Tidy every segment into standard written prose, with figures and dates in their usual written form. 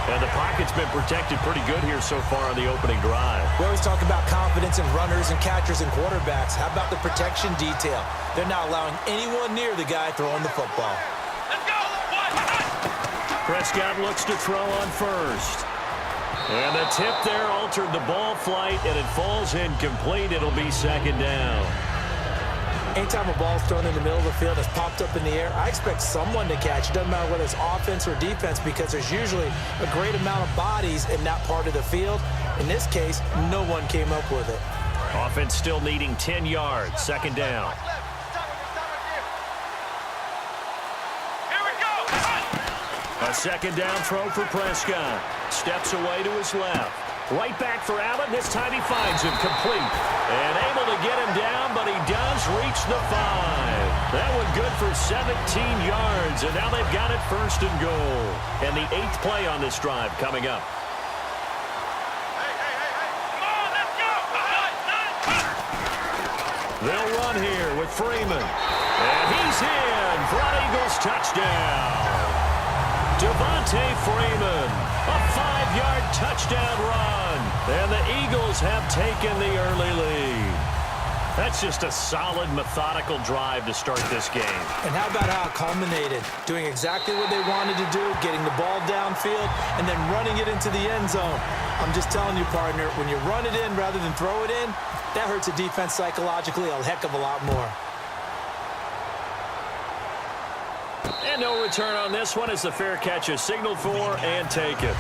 And the pocket's been protected pretty good here so far on the opening drive. We always talk about confidence in runners and catchers and quarterbacks. How about the protection detail? They're not allowing anyone near the guy throwing the football. Let's go! Prescott looks to throw on first. And the tip there altered the ball flight, and it falls incomplete. It'll be second down. Anytime a ball's thrown in the middle of the field, it's popped up in the air, I expect someone to catch. It doesn't matter whether it's offense or defense, because there's usually a great amount of bodies in that part of the field. In this case, no one came up with it. Offense still needing 10 yards. Second down. Here we go! A second down throw for Prescott. Steps away to his left. Right back for Allen. This time he finds him complete. And able to get him down, but he does reach the 5. That one good for 17 yards, and now they've got it first and goal. And the 8th play on this drive coming up. Come on, let's go! They'll run here with Freeman. And he's in for an Eagles touchdown. Devontae Freeman, a 5-yard touchdown run. And the Eagles have taken the early lead. That's just a solid, methodical drive to start this game. And how about how it culminated? Doing exactly what they wanted to do, getting the ball downfield, and then running it into the end zone. I'm just telling you, partner, when you run it in rather than throw it in, that hurts a defense psychologically a heck of a lot more. And no return on this one as the fair catch is signaled for and taken.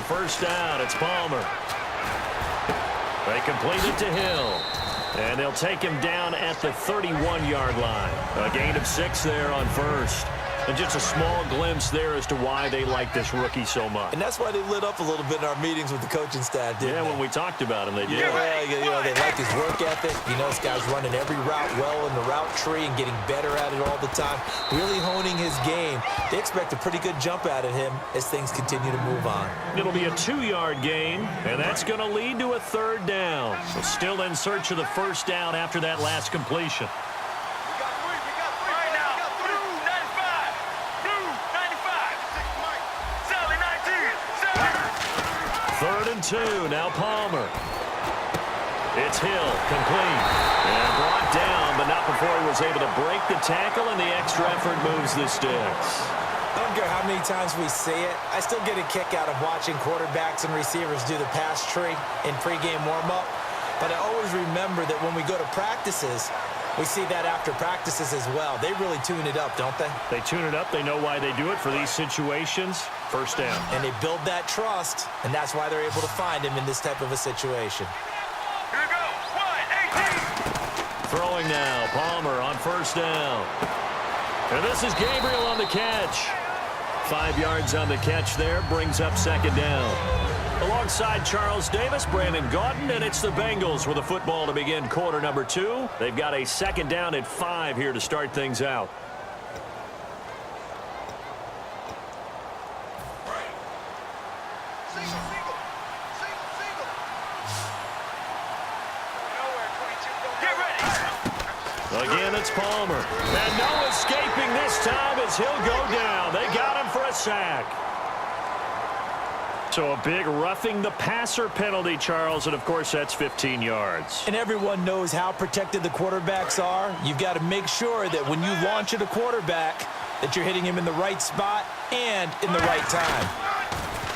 First down, it's Palmer. They complete it to Hill. And they'll take him down at the 31-yard line. A gain of 6 there on first. And just a small glimpse there as to why they like this rookie so much. And that's why they lit up a little bit in our meetings with the coaching staff, didn't they? Yeah, when we talked about him, they did. Yeah, you know, they like his work ethic. You know, this guy's running every route well in the route tree and getting better at it all the time, really honing his game. They expect a pretty good jump out of him as things continue to move on. It'll be a 2-yard gain, and that's going to lead to a 3rd down. So still in search of the first down after that last completion. Third and 2, now Palmer. It's Hill, complete. And brought down, but not before he was able to break the tackle, and the extra effort moves the sticks. I don't care how many times we see it. I still get a kick out of watching quarterbacks and receivers do the pass tree in pregame warm-up. But I always remember that when we go to practices, we see that after practices as well. They really tune it up, don't they? They tune it up. They know why they do it for these situations. First down. And they build that trust, and that's why they're able to find him in this type of a situation. Here we go. 1, 18. Throwing now. Palmer on first down. And this is Gabriel on the catch. 5 yards on the catch there. Brings up second down. Alongside Charles Davis, Brandon Gaudin, and it's the Bengals with a football to begin quarter number 2. They've got a second down at 5 here to start things out. Again, it's Palmer. And no escaping this time as he'll go down. They got him for a sack. So a big roughing the passer penalty, Charles, and of course that's 15 yards. And everyone knows how protected the quarterbacks are. You've got to make sure that when you launch at a quarterback that you're hitting him in the right spot and in the right time.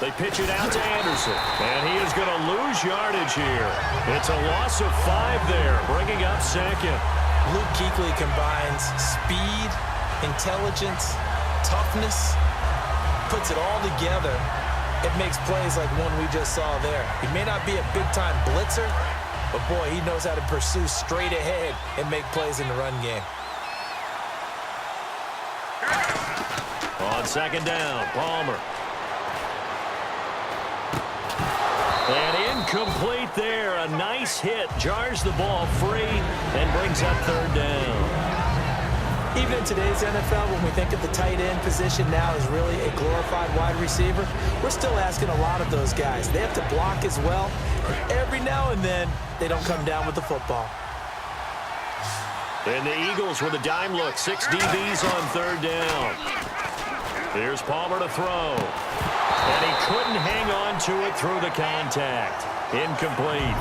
They pitch it out to Anderson, and he is going to lose yardage here. It's a loss of 5 there, bringing up second. Luke Kuechly combines speed, intelligence, toughness, puts it all together. It makes plays like one we just saw there. He may not be a big-time blitzer, but, boy, he knows how to pursue straight ahead and make plays in the run game. On second down, Palmer. And Incomplete there. A nice hit. Jars the ball free and brings up third down. Even in today's NFL, when we think of the tight end position now as really a glorified wide receiver, we're still asking a lot of those guys. They have to block as well, and every now and then, they don't come down with the football. And the Eagles with a dime look. 6 DBs on third down. Here's Palmer to throw. And he couldn't hang on to it through the contact. Incomplete.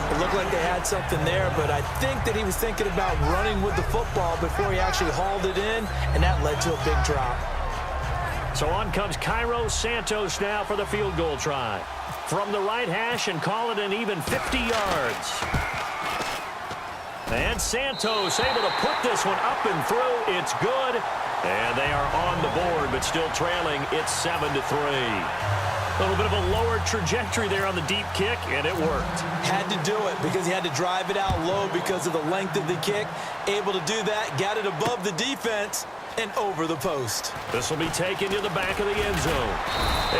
It looked like they had something there, but I think that he was thinking about running with the football before he actually hauled it in, and that led to a big drop. So on comes Cairo Santos now for the field goal try. From the right hash and call it an even 50 yards. And Santos able to put this one up and through. It's good. And they are on the board, but still trailing. It's 7-3. A little bit of a lower trajectory there on the deep kick, and it worked. Had to do it because he had to drive it out low because of the length of the kick. Able to do that, got it above the defense and over the post. This will be taken to the back of the end zone.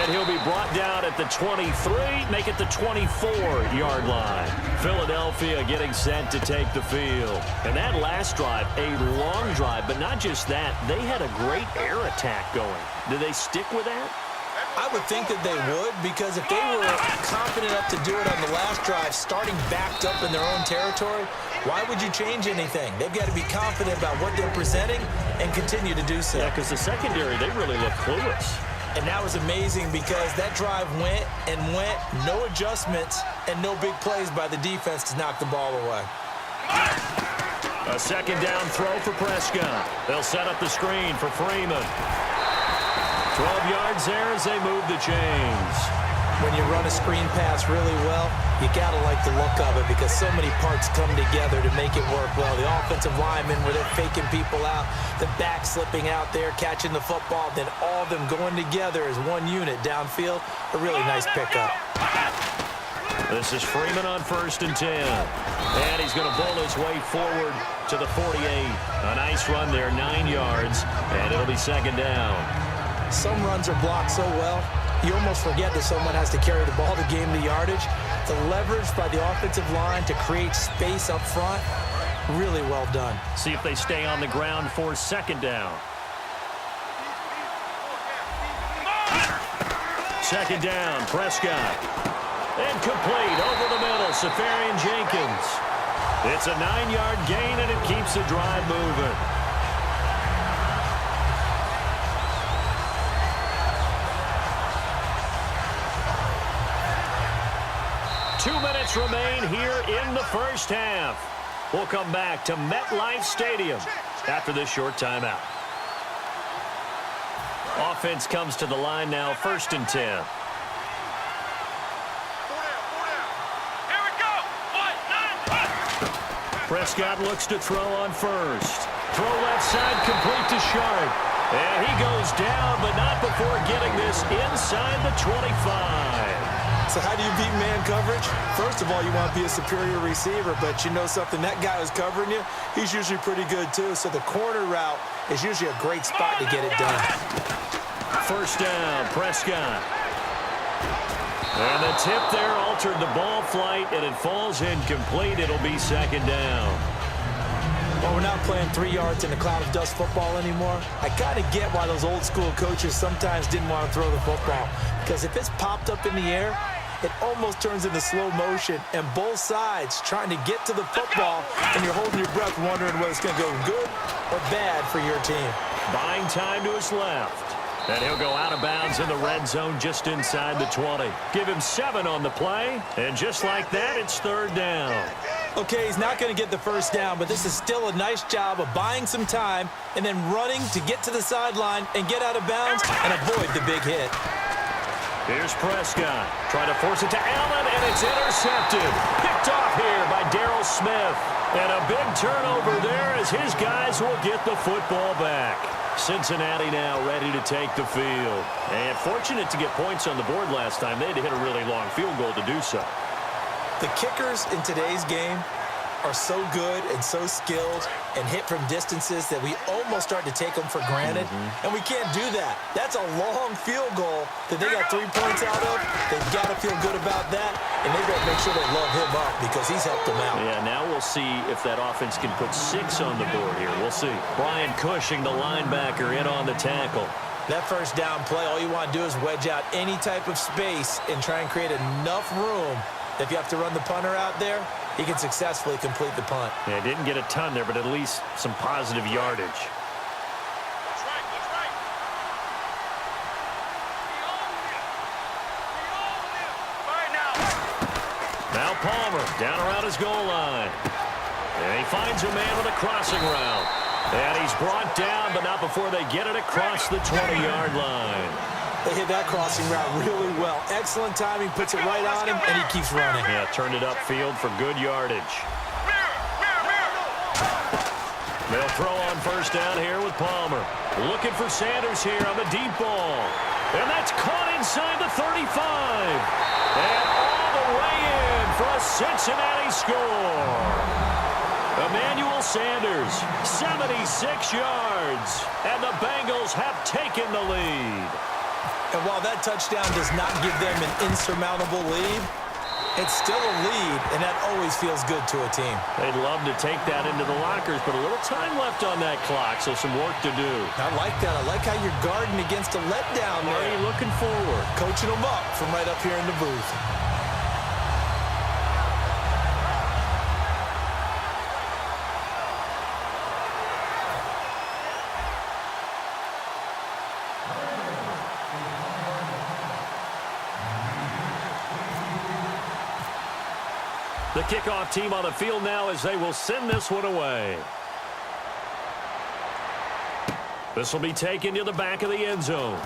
And he'll be brought down at the 23, make it the 24-yard line. Philadelphia getting set to take the field. And that last drive, a long drive, but not just that, they had a great air attack going. Did they stick with that? I would think that they would, because if they were confident enough to do it on the last drive, starting backed up in their own territory, why would you change anything? They've got to be confident about what they're presenting and continue to do so. Yeah, because the secondary, they really look clueless. And that was amazing because that drive went and went, no adjustments, and no big plays by the defense to knock the ball away. A second down throw for Prescott. They'll set up the screen for Freeman. 12 yards there as they move the chains. When you run a screen pass really well, you got to like the look of it because so many parts come together to make it work well. The offensive linemen where they're faking people out, the back slipping out there, catching the football, then all of them going together as one unit downfield. A really nice pickup. This is Freeman on 1st and 10. And he's going to bowl his way forward to the 48. A nice run there, 9 yards, and it'll be second down. Some runs are blocked so well, you almost forget that someone has to carry the ball to gain the yardage. The leverage by the offensive line to create space up front, really well done. See if they stay on the ground for second down. Second down, Prescott. Incomplete, over the middle, Safarian Jenkins. It's a 9-yard gain, and it keeps the drive moving. Remain here in the first half. We'll come back to MetLife Stadium after this short timeout. Offense comes to the line now, 1st and 10. Here we go. 1, 9, 1. Prescott looks to throw on 1st. Throw left side, complete to Sharp. And he goes down, but not before getting this inside the 25. So how do you beat man coverage? First of all, you want to be a superior receiver, but you know something, that guy who's covering you, he's usually pretty good too. So the corner route is usually a great spot to get it done. First down, Prescott. And the tip there altered the ball flight, and it falls incomplete. It'll be second down. Well, we're not playing 3 yards in a cloud of dust football anymore. I kind of get why those old school coaches sometimes didn't want to throw the football, because if it's popped up in the air, it almost turns into slow motion, and both sides trying to get to the football, and you're holding your breath wondering whether it's going to go good or bad for your team. Buying time to his left. And he'll go out of bounds in the red zone just inside the 20. Give him 7 on the play, and just like that, it's third down. Okay, he's not going to get the first down, but this is still a nice job of buying some time and then running to get to the sideline and get out of bounds and avoid the big hit. Here's Prescott. Trying to force it to Allen, and it's intercepted. Picked off here by Darryl Smith. And a big turnover there as his guys will get the football back. Cincinnati now ready to take the field. And fortunate to get points on the board last time. They had to hit a really long field goal to do so. The kickers in today's game are so good and so skilled and hit from distances that we almost start to take them for granted. And we can't do that. That's a long field goal that they got 3 points out of. They've got to feel good about that. and they better make sure they love him up because he's helped them out. Yeah, now we'll see if that offense can put 6 on the board here. We'll see. Brian Cushing, the linebacker, in on the tackle. That first down play, all you want to do is wedge out any type of space and try and create enough room. If you have to run the punter out there, he can successfully complete the punt. Yeah, didn't get a ton there, but at least some positive yardage. That's right, that's right. All right, now. Now Palmer down around his goal line. And he finds a man with a crossing route. And he's brought down, but not before they get it across the 20-yard line. They hit that crossing route really well. Excellent timing, puts it right on him, and he keeps running. Yeah, turned it upfield for good yardage. They'll throw on first down here with Palmer. Looking for Sanders here on the deep ball. And that's caught inside the 35. And all the way in for a Cincinnati score. Emmanuel Sanders, 76 yards. And the Bengals have taken the lead. And while that touchdown does not give them an insurmountable lead, it's still a lead, and that always feels good to a team. They'd love to take that into the lockers, but a little time left on that clock, so some work to do. I like that. I like how you're guarding against a letdown there. Already looking forward. Coaching them up from right up here in the booth. The kickoff team on the field now as they will send this one away. This will be taken to the back of the end zone.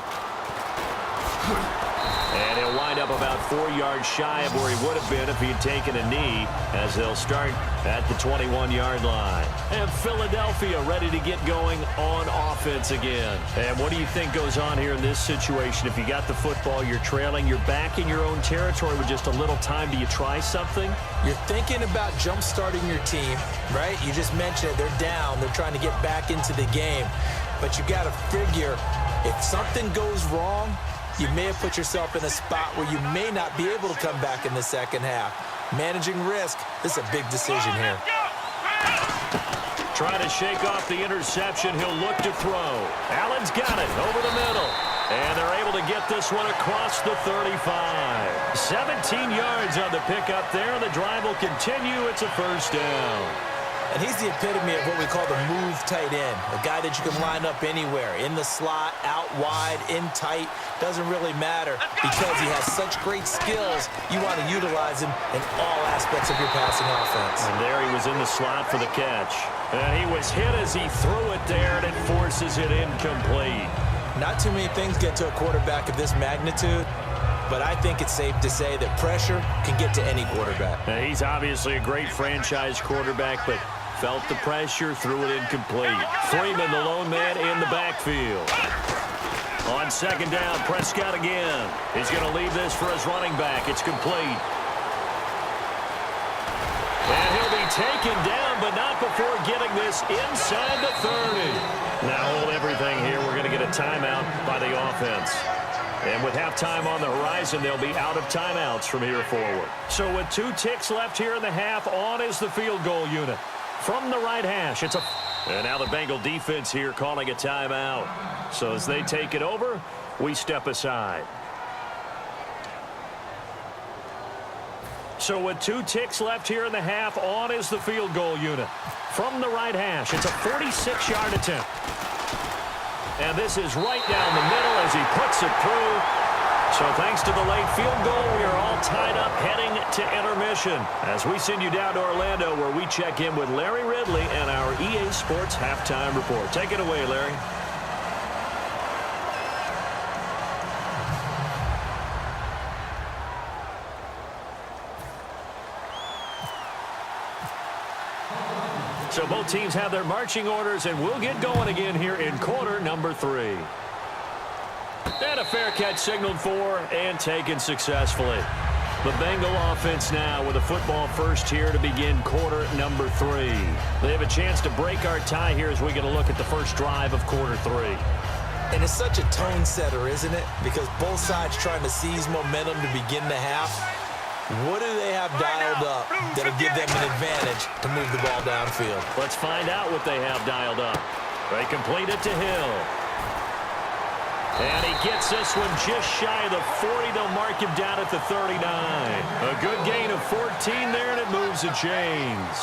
And he'll wind up about 4 yards shy of where he would have been if he had taken a knee, as they'll start at the 21-yard line. And Philadelphia ready to get going on offense again. And what do you think goes on here in this situation? If you got the football, you're trailing, you're back in your own territory with just a little time. Do you try something? You're thinking about jump-starting your team, right? You just mentioned it. They're down. They're trying to get back into the game. But you got to figure, if something goes wrong, you may have put yourself in a spot where you may not be able to come back in the second half. Managing risk, this is a big decision here. Trying to shake off the interception. He'll look to throw. Allen's got it over the middle. And they're able to get this one across the 35. 17 yards on the pickup there. The drive will continue. It's a first down. And he's the epitome of what we call the move tight end. A guy that you can line up anywhere. In the slot, out wide, in tight. Doesn't really matter because he has such great skills. You want to utilize him in all aspects of your passing offense. And there he was in the slot for the catch. And he was hit as he threw it there, and it forces it incomplete. Not too many things get to a quarterback of this magnitude, but I think it's safe to say that pressure can get to any quarterback. Now, he's obviously a great franchise quarterback, but felt the pressure, threw it incomplete. Freeman, the lone man, in the backfield. On second down, Prescott again. He's going to leave this for his running back. It's complete. And he'll be taken down, but not before getting this inside the 30. Now hold everything here. We're going to get a timeout by the offense. And with halftime on the horizon, they'll be out of timeouts from here forward. So with 2 ticks left here in the half, on is the field goal unit. From the right hash, it's a... And now the Bengal defense here calling a timeout. So as they take it over, we step aside. So with 2 ticks left here in the half, on is the field goal unit. From the right hash, it's a 46-yard attempt. And this is right down the middle as he puts it through. So thanks to the late field goal, we are all tied up heading to intermission as we send you down to Orlando where we check in with Larry Ridley and our EA Sports Halftime Report. Take it away, Larry. So both teams have their marching orders, and we'll get going again here in quarter number 3. And a fair catch signaled for and taken successfully. The Bengal offense now with a football first here to begin quarter number 3. They have a chance to break our tie here as we get a look at the first drive of quarter 3. And it's such a tone setter, isn't it? Because both sides trying to seize momentum to begin the half. What do they have dialed up that'll give them an advantage to move the ball downfield? Let's find out what they have dialed up. They complete it to Hill. And he gets this one just shy of the 40. They'll mark him down at the 39. A good gain of 14 there, and it moves the chains.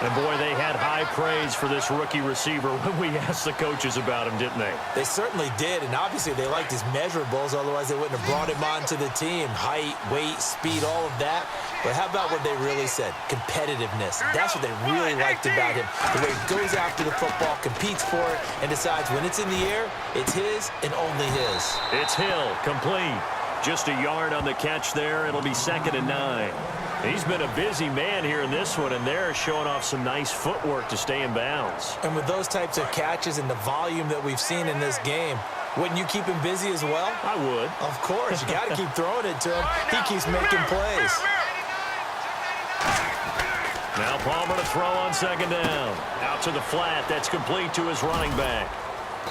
And, boy, they had high praise for this rookie receiver when we asked the coaches about him, didn't they? They certainly did, and obviously they liked his measurables. Otherwise, they wouldn't have brought him onto the team. Height, weight, speed, all of that. But how about what they really said? Competitiveness. That's what they really liked about him. The way he goes after the football, competes for it, and decides when it's in the air, it's his and only his. It's Hill, complete. Just a yard on the catch there. It'll be 2nd and 9. He's been a busy man here in this one, and they're showing off some nice footwork to stay in bounds. And with those types of catches and the volume that we've seen in this game, wouldn't you keep him busy as well? I would. Of course. You got to keep throwing it to him. He keeps making plays. Now Palmer to throw on 2nd down. Out to the flat. That's complete to his running back.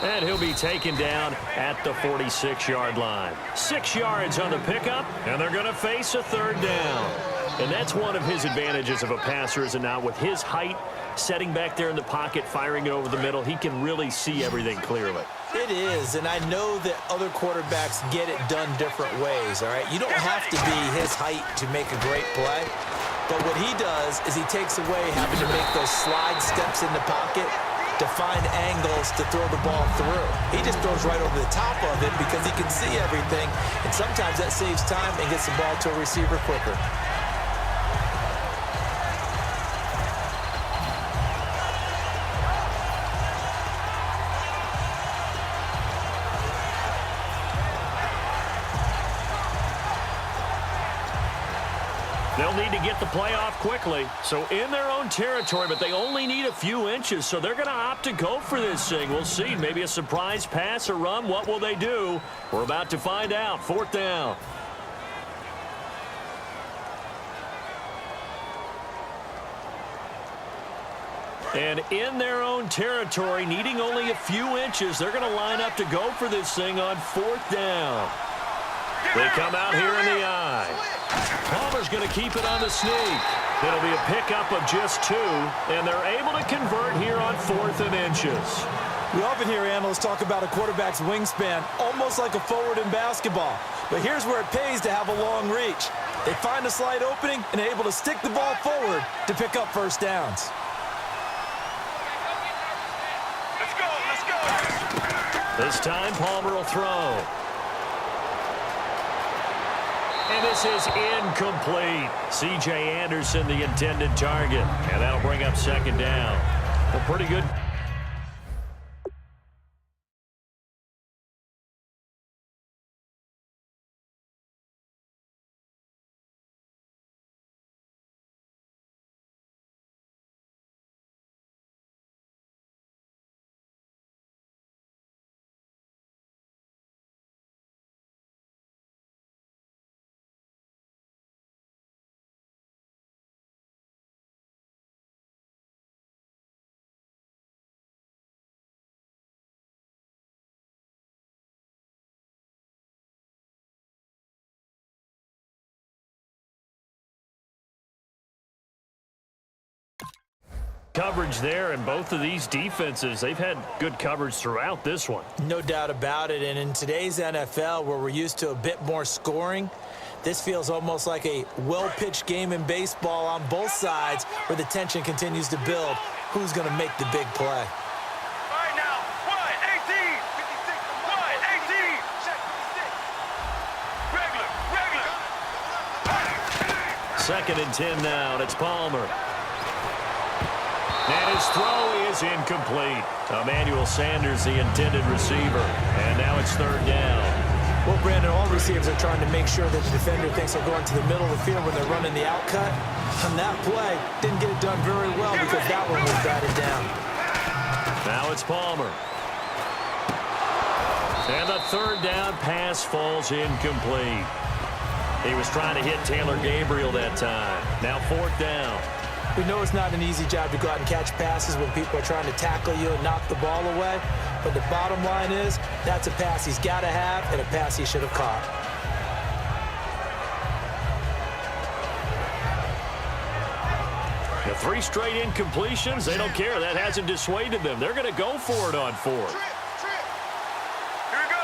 And he'll be taken down at the 46-yard line. 6 yards on the pickup, and they're going to face a 3rd down. And that's one of his advantages of a passer, is it not? With his height, setting back there in the pocket, firing it over the middle, he can really see everything clearly. It is, and I know that other quarterbacks get it done different ways, all right? You don't have to be his height to make a great play. But what he does is he takes away having to make those slide steps in the pocket to find angles to throw the ball through. He just throws right over the top of it because he can see everything, and sometimes that saves time and gets the ball to a receiver quicker. They'll need to get the play off quickly. So in their own territory, but they only need a few inches, so they're going to opt to go for this thing. We'll see. Maybe a surprise pass or run. What will they do? We're about to find out. 4th down. And in their own territory, needing only a few inches, they're going to line up to go for this thing on 4th down. They come out here in the eye. Palmer's going to keep it on the sneak. It'll be a pickup of just 2, and they're able to convert here on 4th and inches. We often hear analysts talk about a quarterback's wingspan, almost like a forward in basketball. But here's where it pays to have a long reach. They find a slight opening and are able to stick the ball forward to pick up 1st downs. Let's go, let's go. This time, Palmer will throw. And this is incomplete. C.J. Anderson, the intended target. And that'll bring up 2nd down. A pretty good. Coverage there, and both of these defenses, they've had good coverage throughout this one. No doubt about it, and in today's NFL, where we're used to a bit more scoring, this feels almost like a well-pitched game in baseball on both sides where the tension continues to build. Who's going to make the big play? All right, now, 1-18. 1-18. Regular. 2nd and 10 now, and it's Palmer. And his throw is incomplete. Emmanuel Sanders, the intended receiver. And now it's 3rd down. Well, Brandon, all receivers are trying to make sure that the defender thinks they'll go into the middle of the field when they're running the outcut. On that play, didn't get it done very well because that one was batted down. Now it's Palmer. And the 3rd down pass falls incomplete. He was trying to hit Taylor Gabriel that time. Now 4th down. We know it's not an easy job to go out and catch passes when people are trying to tackle you and knock the ball away. But the bottom line is, that's a pass he's got to have and a pass he should have caught. The 3 straight incompletions, they don't care. That hasn't dissuaded them. They're going to go for it on 4th. Here we go.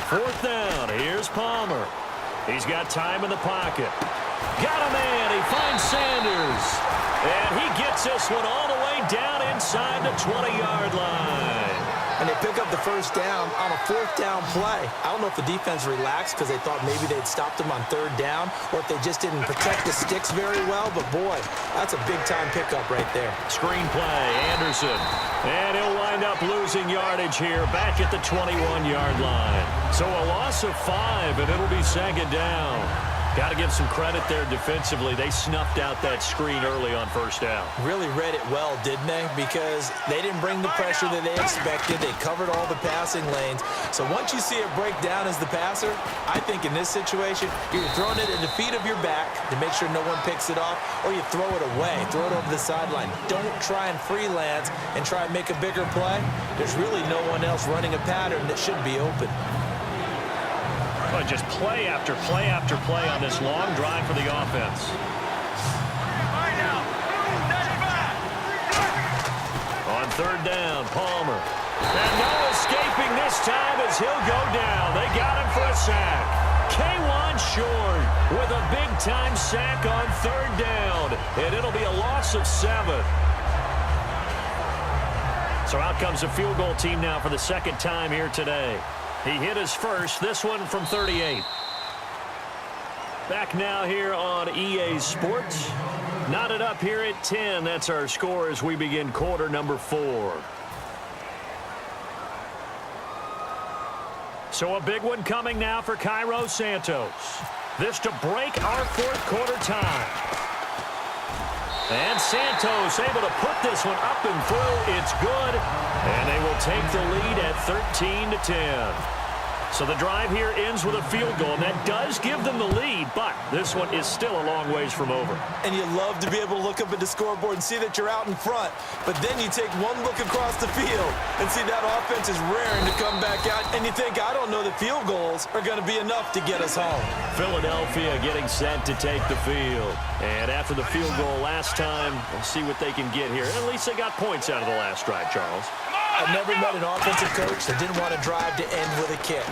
4th down. Here's Palmer. He's got time in the pocket. Got a man. He finds Sanders. And he gets this one all the way down inside the 20-yard line. And they pick up the first down on a 4th down play. I don't know if the defense relaxed because they thought maybe they'd stopped them on 3rd down or if they just didn't protect the sticks very well. But, boy, that's a big-time pickup right there. Screen play, Anderson. And he'll wind up losing yardage here back at the 21-yard line. So a loss of 5, and it'll be 2nd down. Got to give some credit there defensively. They snuffed out that screen early on 1st down. Really read it well, didn't they? Because they didn't bring the pressure that they expected. They covered all the passing lanes. So once you see it break down as the passer, I think in this situation, you're throwing it at the feet of your back to make sure no one picks it off, or you throw it away, throw it over the sideline. Don't try and freelance and try and make a bigger play. There's really no one else running a pattern that should be open. Well, just play after play after play on this long drive for the offense. All right now. 95. On 3rd down, Palmer. And no escaping this time as he'll go down. They got him for a sack. K1 short with a big-time sack on 3rd down. And it'll be a loss of 7. So out comes a field goal team now for the 2nd time here today. He hit his first, this one from 38. Back now here on EA Sports. Knotted up here at 10. That's our score as we begin quarter number 4. So a big one coming now for Cairo Santos. This to break our 4th quarter tie. And Santos able to put this one up and through. It's good. And they will take the lead at 13-10. So the drive here ends with a field goal, and that does give them the lead, but this one is still a long ways from over. And you love to be able to look up at the scoreboard and see that you're out in front, but then you take one look across the field and see that offense is raring to come back out, and you think, I don't know that field goals are going to be enough to get us home. Philadelphia getting set to take the field. And after the field goal last time, we'll see what they can get here. At least they got points out of the last drive, Charles. I've never met an offensive coach that didn't want to drive to end with a kick.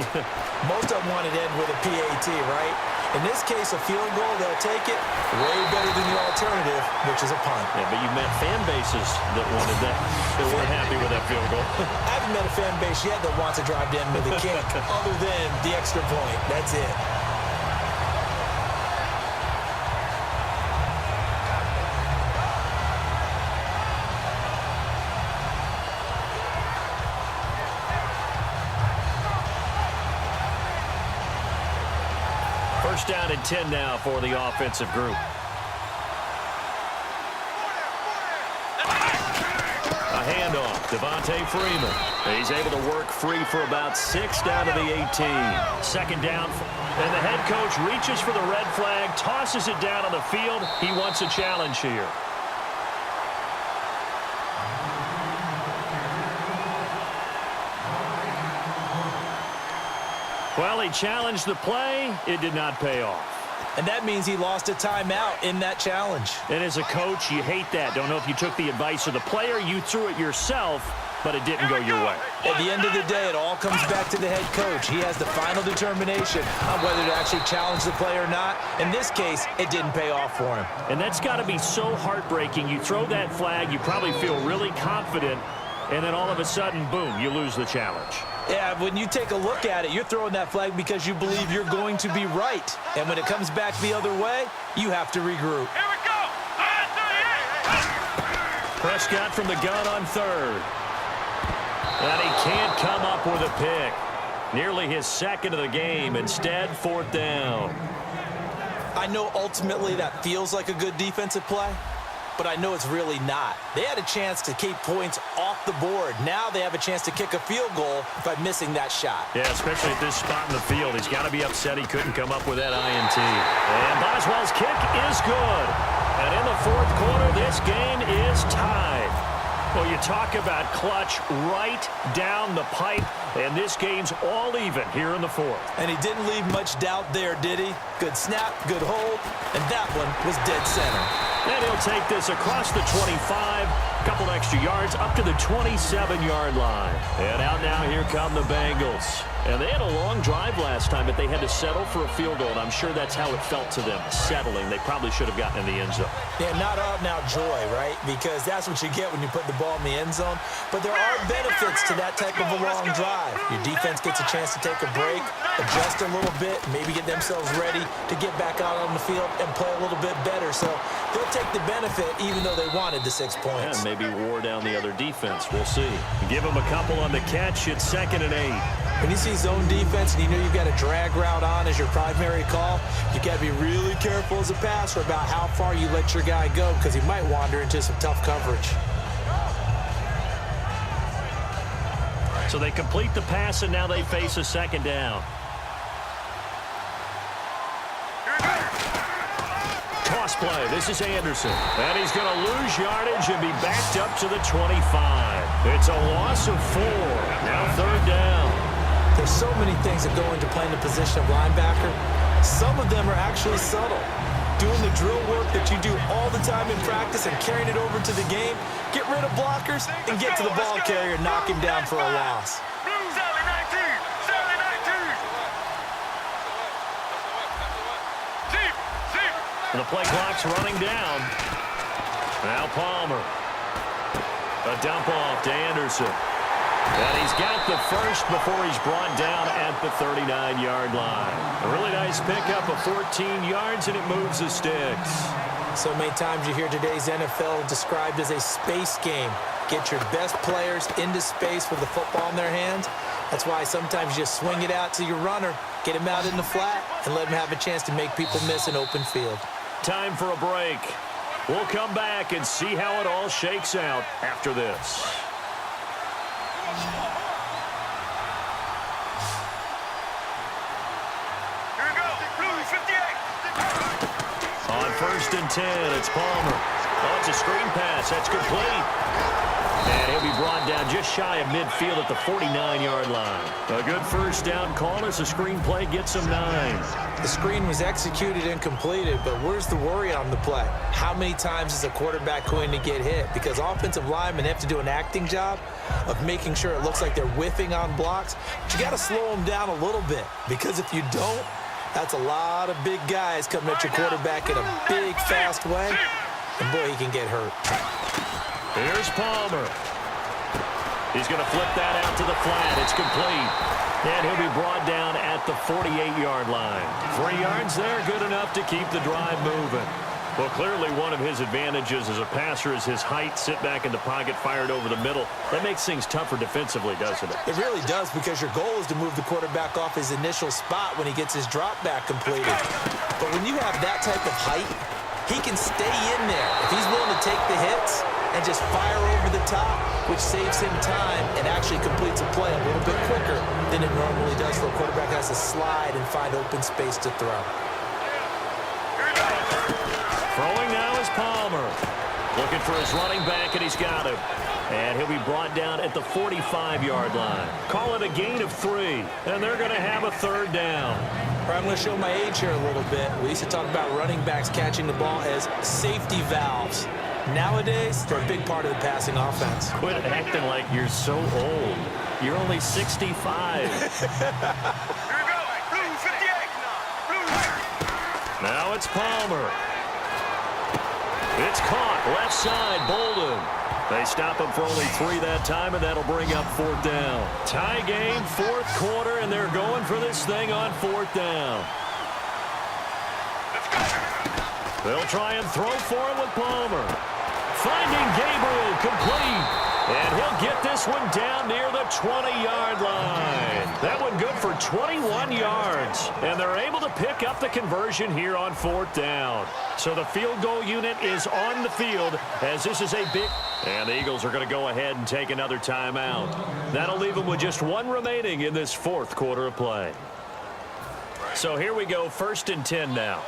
Most of them want to end with a PAT, right? In this case, a field goal, they'll take it way better than the alternative, which is a punt. Yeah, but you've met fan bases that wanted that, that weren't happy with that field goal. I haven't met a fan base yet that wants to drive to end with a kick, other than the extra point. That's it. First down and 10 now for the offensive group. A handoff, Devontae Freeman. He's able to work free for about 6 down to the 18. 2nd down, and the head coach reaches for the red flag, tosses it down on the field. He wants a challenge here. Well, he challenged the play. It did not pay off. And that means he lost a timeout in that challenge. And as a coach, you hate that. Don't know if you took the advice of the player. You threw it yourself, but it didn't go your way. At the end of the day, it all comes back to the head coach. He has the final determination on whether to actually challenge the play or not. In this case, it didn't pay off for him. And that's got to be so heartbreaking. You throw that flag, you probably feel really confident, and then all of a sudden, boom, you lose the challenge. Yeah, when you take a look at it, you're throwing that flag because you believe you're going to be right. And when it comes back the other way, you have to regroup. Here we go. Prescott from the gun on 3rd. And he can't come up with a pick. Nearly his 2nd of the game. Instead, 4th down. I know ultimately that feels like a good defensive play, but I know it's really not. They had a chance to keep points off the board. Now they have a chance to kick a field goal by missing that shot. Yeah, especially at this spot in the field. He's got to be upset he couldn't come up with that INT. And Boswell's kick is good. And in the 4th quarter, this game is tied. Well, you talk about clutch right down the pipe, and this game's all even here in the 4th. And he didn't leave much doubt there, did he? Good snap, good hold, and that one was dead center. And he'll take this across the 25, a couple extra yards up to the 27-yard line. And out now, here come the Bengals. And they had a long drive last time, but they had to settle for a field goal, and I'm sure that's how it felt to them, settling. They probably should have gotten in the end zone. Yeah, not out-and-out joy, right? Because that's what you get when you put the ball in the end zone. But there are benefits to that type of a long drive. Your defense gets a chance to take a break, adjust a little bit, maybe get themselves ready to get back out on the field and play a little bit better. So they'll take the benefit even though they wanted the 6 points. And maybe wore down the other defense. We'll see. Give them a couple on the catch. It's 2nd and 8. When you see zone defense and you know you've got a drag route on as your primary call, you got to be really careful as a passer about how far you let your guy go because he might wander into some tough coverage. So they complete the pass, and now they face a 2nd down. Toss play. This is Anderson. And he's going to lose yardage and be backed up to the 25. It's a loss of 4. Now 3rd down. There's so many things that go into playing the position of linebacker. Some of them are actually subtle. Doing the drill work that you do all the time in practice and carrying it over to the game. Get rid of blockers and get to the ball carrier and knock him down for a loss. The play clock's running down. Now Palmer. A dump off to Anderson. And he's got the first before he's brought down at the 39-yard line. A really nice pickup of 14 yards, and it moves the sticks. So many times you hear today's NFL described as a space game. Get your best players into space with the football in their hands. That's why sometimes you swing it out to your runner, get him out in the flat, and let him have a chance to make people miss an open field. Time for a break. We'll come back and see how it all shakes out after this. Here we go. Blue 58. On 1st and 10, it's Palmer. Oh, it's a screen pass. That's complete. And he'll be brought down just shy of midfield at the 49-yard line. A good first down call as the screen play gets him 9. The screen was executed and completed, but where's the worry on the play? How many times is a quarterback going to get hit? Because offensive linemen have to do an acting job of making sure it looks like they're whiffing on blocks. But you got to slow them down a little bit, because if you don't, that's a lot of big guys coming at your quarterback in a big, fast way. And boy, he can get hurt. Here's Palmer. He's going to flip that out to the flat. It's complete. And he'll be brought down at the 48-yard line. 3 yards there, good enough to keep the drive moving. Well, clearly one of his advantages as a passer is his height. Sit back in the pocket, fired over the middle. That makes things tougher defensively, doesn't it? It really does, because your goal is to move the quarterback off his initial spot when he gets his drop back completed. But when you have that type of height, he can stay in there. If he's willing to take the hits and just fire over the top, which saves him time and actually completes a play a little bit quicker than it normally does for a quarterback that has to slide and find open space to throw. Throwing now is Palmer. Looking for his running back, and he's got him. And he'll be brought down at the 45-yard line. Call it a gain of 3, and they're going to have a 3rd down. I'm going to show my age here a little bit. We used to talk about running backs catching the ball as safety valves. Nowadays, they're a big part of the passing offense. Quit acting like you're so old. You're only 65. Here we go. Blue 58. Blue. Now it's Palmer. It's caught. Left side, Bolden. They stop him for only 3 that time, and that'll bring up 4th down. Tie game, 4th quarter, and they're going for this thing on 4th down. They'll try and throw for him with Palmer. Finding Gabriel, complete. And he'll get this one down near the 20-yard line. That one good for 21 yards. And they're able to pick up the conversion here on 4th down. So the field goal unit is on the field, as this is a big... And the Eagles are going to go ahead and take another timeout. That'll leave them with just 1 remaining in this 4th quarter of play. So here we go, 1st and 10 now.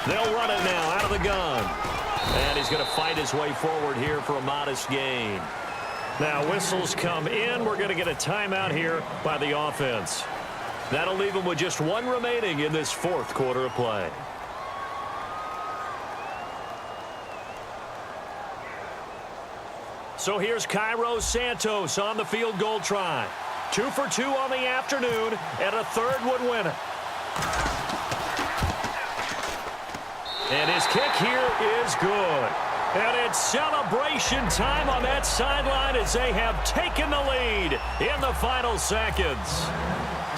They'll run it now out of the gun. And he's going to fight his way forward here for a modest gain. Now whistles come in. We're going to get a timeout here by the offense. That'll leave them with just one remaining in this fourth quarter of play. So here's Cairo Santos on the field goal try. 2 for 2 on the afternoon, and a third would win it. And his kick here is good. And it's celebration time on that sideline as they have taken the lead in the final seconds.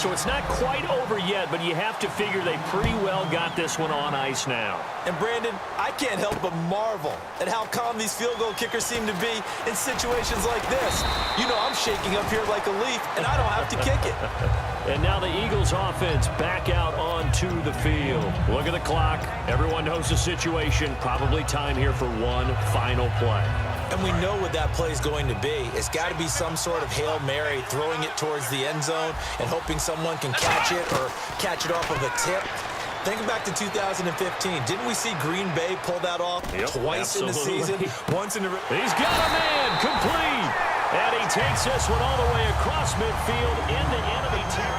So it's not quite over yet, but you have to figure they pretty well got this one on ice now. And Brandon, I can't help but marvel at how calm these field goal kickers seem to be in situations like this. You know, I'm shaking up here like a leaf, and I don't have to kick it. And now the Eagles offense back out onto the field. Look at the clock. Everyone knows the situation. Probably time here for one final play. And we know what that play is going to be. It's got to be some sort of Hail Mary, throwing it towards the end zone and hoping someone can catch it or catch it off of a tip. Think back to 2015. Didn't we see Green Bay pull that off twice in the season? Once in the... He's got a man complete. And he takes this one all the way across midfield into enemy territory.